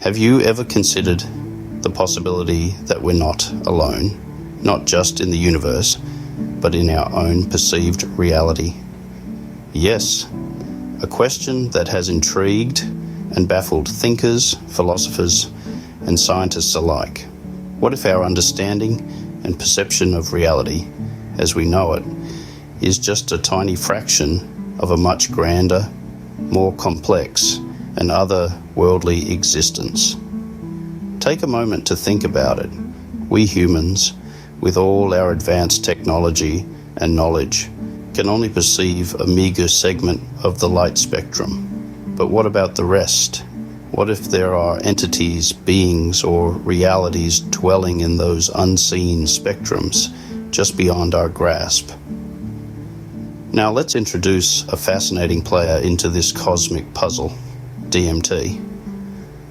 Have you ever considered the possibility that we're not alone, not just in the universe, but in our own perceived reality? Yes, a question that has intrigued and baffled thinkers, philosophers, and scientists alike. What if our understanding and perception of reality, as we know it, is just a tiny fraction of a much grander, more complex, and otherworldly existence? Take a moment to think about it. We humans, with all our advanced technology and knowledge, can only perceive a meager segment of the light spectrum. But what about the rest? What if there are entities, beings, or realities dwelling in those unseen spectrums just beyond our grasp? Now let's introduce a fascinating player into this cosmic puzzle, DMT,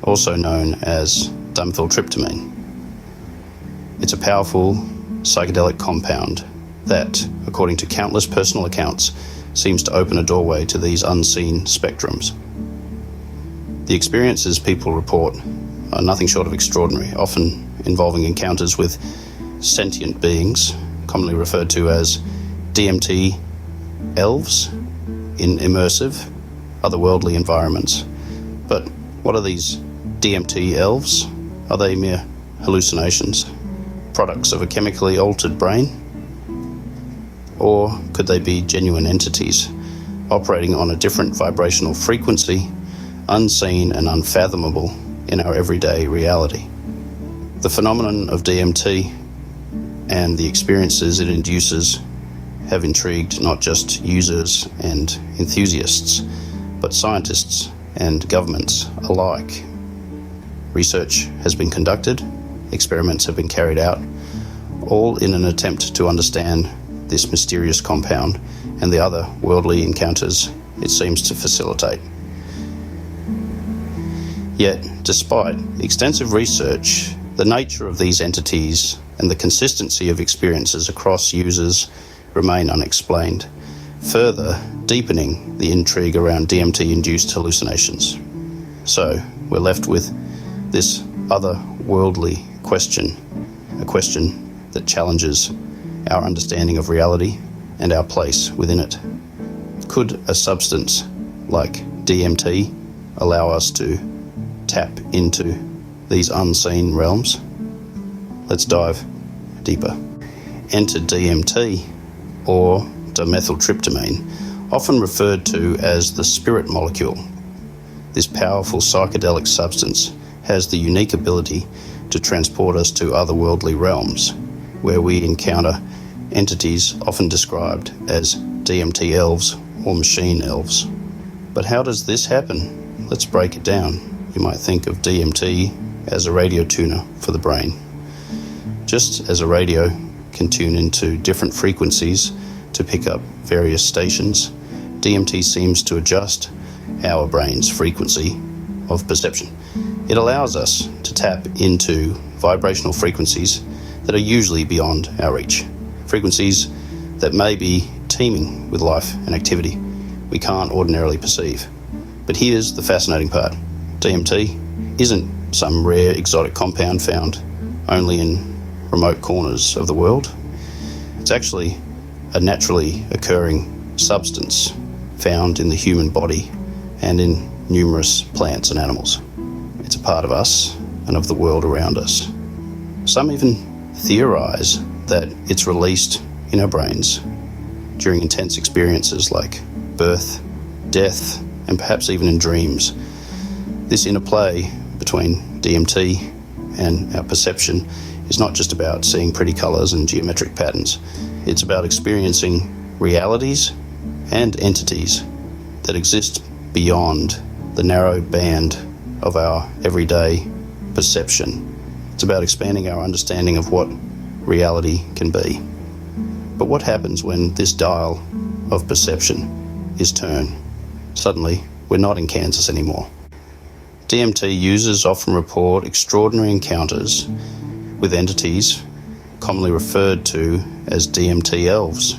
also known as dimethyltryptamine. It's a powerful psychedelic compound that, according to countless personal accounts, seems to open a doorway to these unseen spectrums. The experiences people report are nothing short of extraordinary, often involving encounters with sentient beings, commonly referred to as DMT elves, in immersive, otherworldly environments. But what are these DMT elves? Are they mere hallucinations, products of a chemically altered brain? Or could they be genuine entities, operating on a different vibrational frequency, unseen and unfathomable in our everyday reality? The phenomenon of DMT and the experiences it induces have intrigued not just users and enthusiasts, but scientists and governments alike. Research has been conducted, experiments have been carried out, all in an attempt to understand this mysterious compound and the other worldly encounters it seems to facilitate. Yet, despite extensive research, the nature of these entities and the consistency of experiences across users remain unexplained, further deepening the intrigue around DMT-induced hallucinations. So, we're left with this otherworldly question, a question that challenges our understanding of reality and our place within it. Could a substance like DMT allow us to tap into these unseen realms? Let's dive deeper. Enter DMT, or dimethyltryptamine, often referred to as the spirit molecule. This powerful psychedelic substance has the unique ability to transport us to otherworldly realms, where we encounter entities often described as DMT elves or machine elves. But how does this happen? Let's break it down. You might think of DMT as a radio tuner for the brain. Just as a radio can tune into different frequencies to pick up various stations, DMT seems to adjust our brain's frequency of perception. It allows us to tap into vibrational frequencies that are usually beyond our reach, frequencies that may be teeming with life and activity we can't ordinarily perceive. But here's the fascinating part. DMT isn't some rare exotic compound found only in remote corners of the world. It's actually a naturally occurring substance found in the human body and in numerous plants and animals. It's a part of us and of the world around us. Some even theorize that it's released in our brains during intense experiences like birth, death, and perhaps even in dreams. This interplay between DMT and our perception is not just about seeing pretty colours and geometric patterns. It's about experiencing realities and entities that exist beyond the narrow band of our everyday perception. It's about expanding our understanding of what reality can be. But what happens when this dial of perception is turned? Suddenly, we're not in Kansas anymore. DMT users often report extraordinary encounters with entities commonly referred to as DMT elves.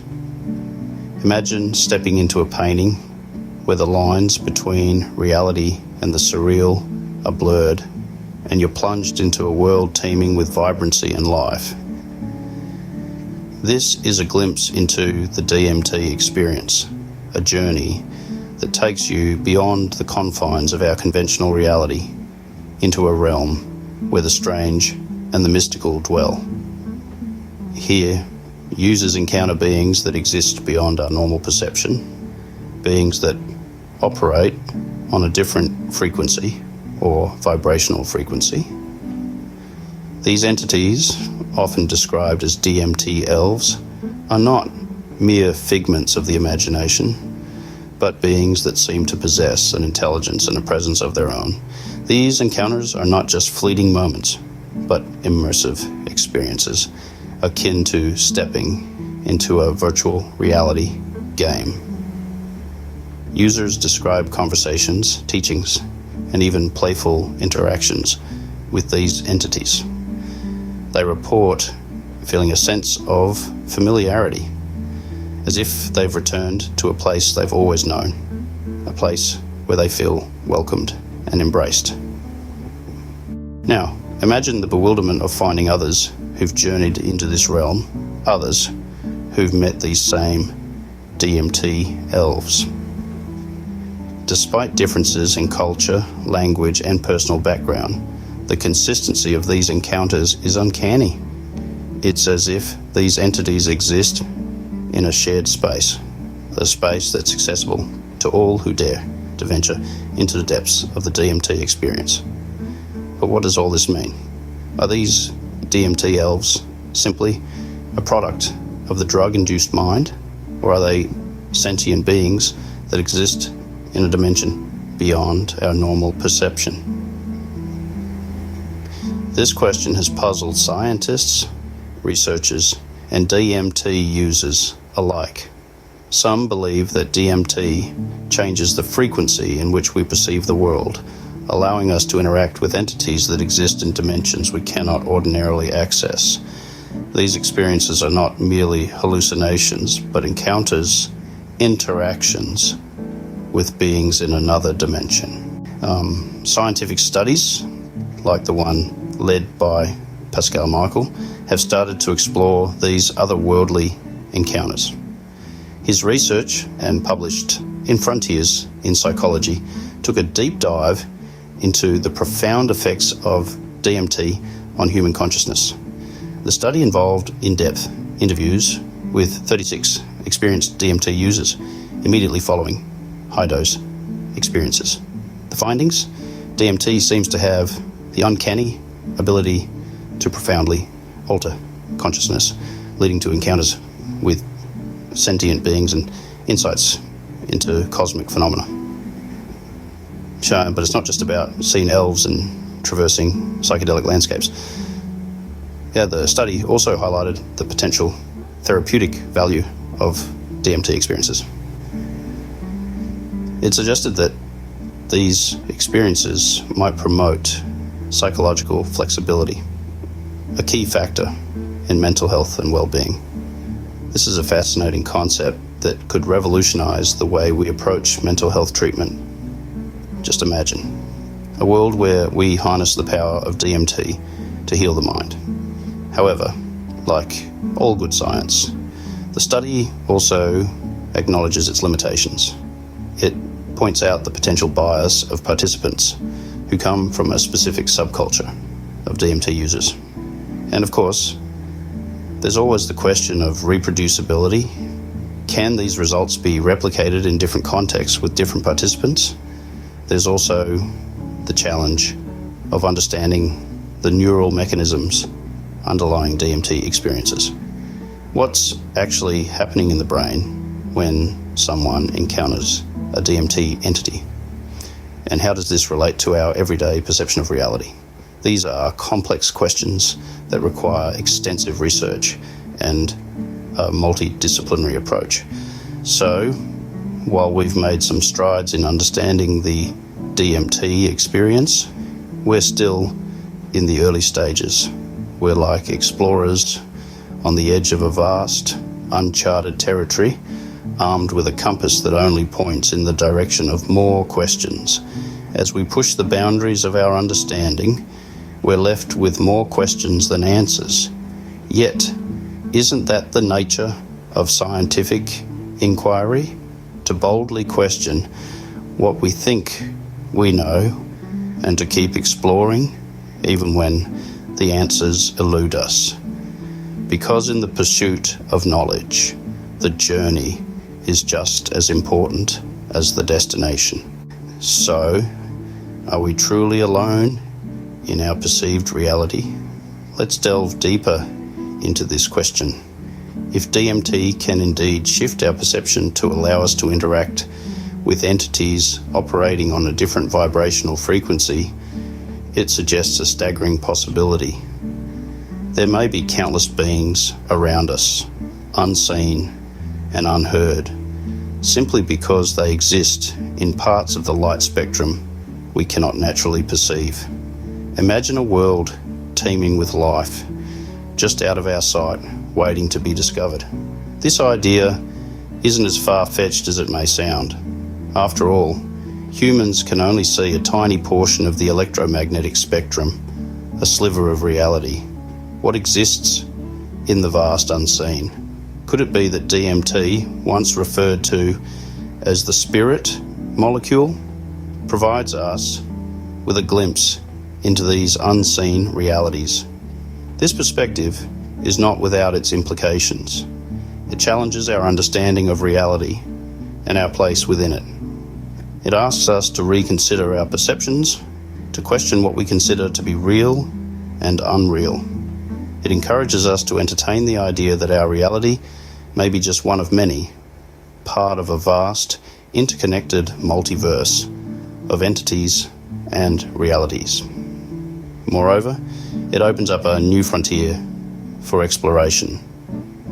Imagine stepping into a painting where the lines between reality and the surreal are blurred, and you're plunged into a world teeming with vibrancy and life. This is a glimpse into the DMT experience, a journey that takes you beyond the confines of our conventional reality into a realm where the strange and the mystical dwell. Here, users encounter beings that exist beyond our normal perception, beings that operate on a different frequency or vibrational frequency. These entities, often described as DMT elves, are not mere figments of the imagination, but beings that seem to possess an intelligence and a presence of their own. These encounters are not just fleeting moments, but immersive experiences, akin to stepping into a virtual reality game. Users describe conversations, teachings, and even playful interactions with these entities. They report feeling a sense of familiarity, as if they've returned to a place they've always known, a place where they feel welcomed and embraced. Now, imagine the bewilderment of finding others who've journeyed into this realm, others who've met these same DMT elves. Despite differences in culture, language, and personal background, the consistency of these encounters is uncanny. It's as if these entities exist in a shared space, a space that's accessible to all who dare to venture into the depths of the DMT experience. But what does all this mean? Are these DMT elves simply a product of the drug-induced mind, or are they sentient beings that exist in a dimension beyond our normal perception? This question has puzzled scientists, researchers, and DMT users alike. Some believe that DMT changes the frequency in which we perceive the world, allowing us to interact with entities that exist in dimensions we cannot ordinarily access. These experiences are not merely hallucinations, but encounters, interactions with beings in another dimension. Scientific studies, like the one led by Pascal Michael, have started to explore these otherworldly encounters. His research, and published in Frontiers in Psychology, took a deep dive into the profound effects of DMT on human consciousness. The study involved in-depth interviews with 36 experienced DMT users immediately following high-dose experiences. The findings? DMT seems to have the uncanny ability to profoundly alter consciousness, leading to encounters with sentient beings and insights into cosmic phenomena. But it's not just about seeing elves and traversing psychedelic landscapes. The study also highlighted the potential therapeutic value of DMT experiences. It suggested that these experiences might promote psychological flexibility, a key factor in mental health and well-being. This is a fascinating concept that could revolutionize the way we approach mental health treatment. Just imagine a world where we harness the power of DMT to heal the mind. However, like all good science, the study also acknowledges its limitations. It points out the potential bias of participants who come from a specific subculture of DMT users. And of course, there's always the question of reproducibility. Can these results be replicated in different contexts with different participants? There's also the challenge of understanding the neural mechanisms underlying DMT experiences. What's actually happening in the brain when someone encounters a DMT entity? And how does this relate to our everyday perception of reality? These are complex questions that require extensive research and a multidisciplinary approach. So, while we've made some strides in understanding the DMT experience, we're still in the early stages. We're like explorers on the edge of a vast, uncharted territory, armed with a compass that only points in the direction of more questions. As we push the boundaries of our understanding, we're left with more questions than answers. Yet, isn't that the nature of scientific inquiry? To boldly question what we think we know and to keep exploring even when the answers elude us. Because in the pursuit of knowledge, the journey is just as important as the destination. So, are we truly alone in our perceived reality? Let's delve deeper into this question. If DMT can indeed shift our perception to allow us to interact with entities operating on a different vibrational frequency, it suggests a staggering possibility. There may be countless beings around us, unseen and unheard, simply because they exist in parts of the light spectrum we cannot naturally perceive. Imagine a world teeming with life, just out of our sight, waiting to be discovered. This idea isn't as far-fetched as it may sound. After all, humans can only see a tiny portion of the electromagnetic spectrum, a sliver of reality. What exists in the vast unseen? Could it be that DMT, once referred to as the spirit molecule, provides us with a glimpse into these unseen realities? This perspective is not without its implications. It challenges our understanding of reality and our place within it. It asks us to reconsider our perceptions, to question what we consider to be real and unreal. It encourages us to entertain the idea that our reality may be just one of many, part of a vast, interconnected multiverse of entities and realities. Moreover, it opens up a new frontier for exploration,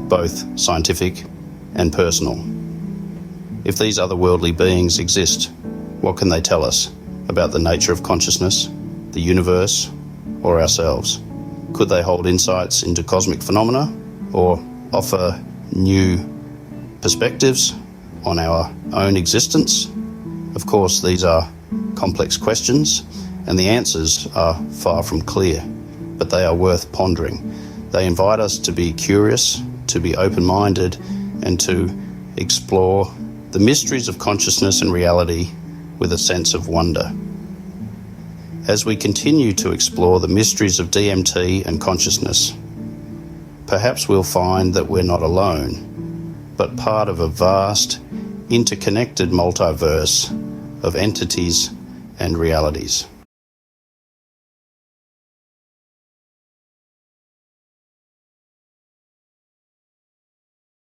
both scientific and personal. If these otherworldly beings exist, what can they tell us about the nature of consciousness, the universe, or ourselves? Could they hold insights into cosmic phenomena or offer new perspectives on our own existence? Of course, these are complex questions and the answers are far from clear, but they are worth pondering. They invite us to be curious, to be open-minded, and to explore the mysteries of consciousness and reality with a sense of wonder. As we continue to explore the mysteries of DMT and consciousness, perhaps we'll find that we're not alone, but part of a vast, interconnected multiverse of entities and realities.